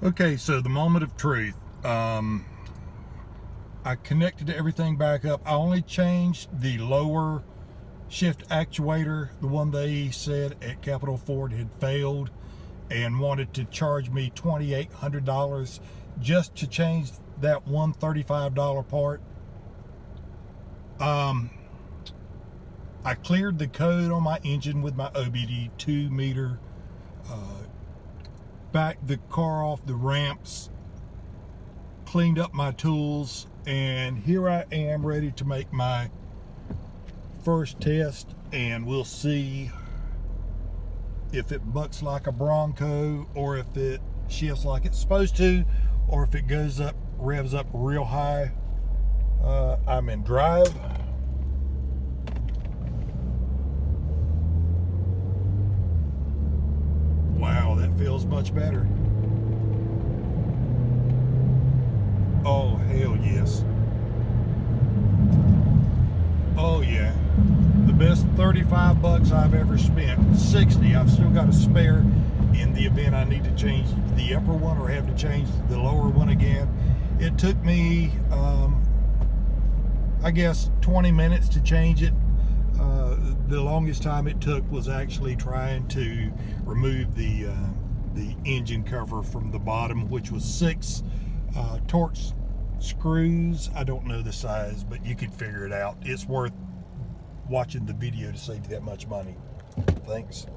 Okay, so the moment of truth. I connected everything back up. I only changed the lower shift actuator, the one they said at Capital Ford had failed and wanted to charge me $2,800 just to change that $135 part. I cleared the code on my engine with my OBD 2 meter, backed the car off the ramps, cleaned up my tools, and here I am ready to make my first test, and we'll see if it bucks like a Bronco, or if it shifts like it's supposed to, or if it goes up, revs up real high. I'm in drive. Wow, that feels much better. Oh, hell yes. Oh yeah. The best 35 bucks I've ever spent. 60. I've still got a spare in the event I need to change the upper one or have to change the lower one again. It took me, I guess, 20 minutes to change it. The longest time it took was actually trying to remove the engine cover from the bottom, which was 6 Torx screws. I don't know the size, but you could figure it out. It's worth watching the video to save you that much money. Thanks.